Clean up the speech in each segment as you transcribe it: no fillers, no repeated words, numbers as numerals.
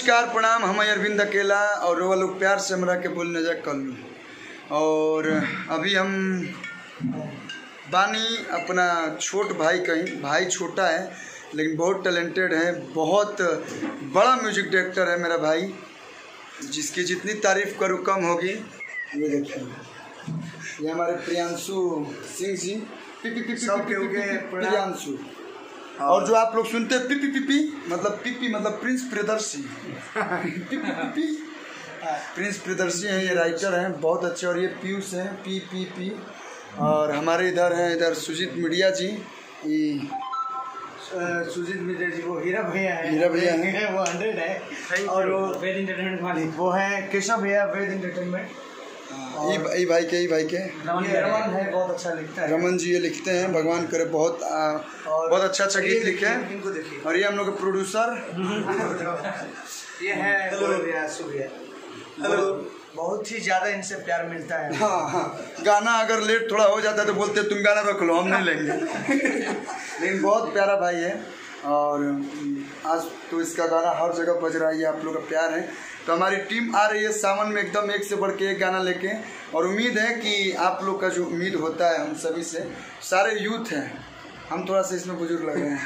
नमस्कार प्रणाम, हम अरविंद अकेला और वो लोग प्यार से हमरा के बोल नजर कर लूँ। और अभी हम बानी अपना छोट भाई, कहीं भाई छोटा है लेकिन बहुत टैलेंटेड है, बहुत बड़ा म्यूजिक डायरेक्टर है मेरा भाई, जिसकी जितनी तारीफ करूँ कम होगी। ये देखिए, ये हमारे प्रियांशु सिंह जी, प्रियांशु। और जो आप लोग सुनते हैं पीपी मतलब प्रिंस प्रियदर्शी प्रिंस प्रियदर्शी हैं, ये राइटर हैं बहुत अच्छे। और ये पीयूष हैं, पी। और हमारे इधर हैं, इधर सुजीत मीडिया जी, सुजीत मिश्रा जी वो हीरा भैया हैं, वो 100 है। और वो वेद एंटरटेनमेंट वाले वो हैं केशव भैया, वेद एंटरटेनमेंट। ई भाई के रमन है, बहुत अच्छा लिखता है। रमन जी ये लिखते हैं, भगवान करे बहुत अच्छा गीत लिखे हैं। इनको देखिए। और ये हम लोग के प्रोड्यूसर ये है सूर्य। हेलो। बहुत ही ज़्यादा इनसे प्यार मिलता है। हाँ, गाना अगर लेट थोड़ा हो जाता है तो बोलते तुम गाना रख लो, हम नहीं लेंगे लेकिन बहुत प्यारा भाई है। और आज तो इसका गाना हर जगह बज रहा है, ये आप लोग का प्यार है। तो हमारी टीम आ रही है सावन में एकदम एक से बढ़ के एक गाना लेके। और उम्मीद है कि आप लोग का जो उम्मीद होता है हम सभी से, सारे यूथ हैं, हम थोड़ा सा इसमें बुजुर्ग लग रहे हैं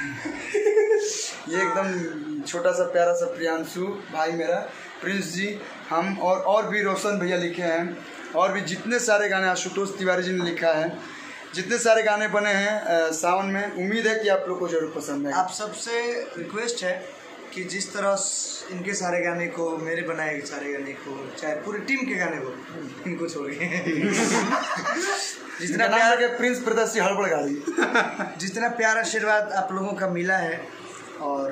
ये एकदम छोटा सा प्यारा सा प्रियांशु भाई मेरा, प्रिंस जी, हम और भी रोशन भैया लिखे हैं, और भी जितने सारे गाने आशुतोष तिवारी जी ने लिखा है, जितने सारे गाने बने हैं सावन में। उम्मीद है कि आप लोग को जरूर पसंद है। आप सबसे रिक्वेस्ट है कि जिस तरह इनके सारे गाने को, मेरे बनाए सारे गाने को, चाहे पूरी टीम के गाने को, इनको छोड़िए जितना प्यार के प्रिंस प्रदर्शी हड़बड़ गाड़ी जितना प्यार आशीर्वाद आप लोगों का मिला है, और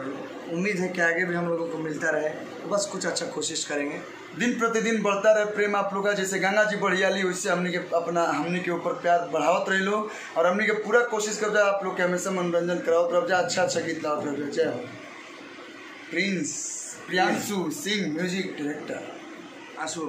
उम्मीद है कि आगे भी हम लोगों को मिलता रहे, तो बस कुछ अच्छा कोशिश करेंगे। दिन प्रतिदिन बढ़ता रहे प्रेम आप लोग का, जैसे गंगा जी बढ़ियाली, उससे हमने के ऊपर प्यार बढ़ावत रहे लो। और हमने के पूरा कोशिश कर जाए आप लोग के हमेशा मनोरंजन कराओ, तो अच्छा गीत लाओ। जय Prince Priyanshu Singh, music director. Ashu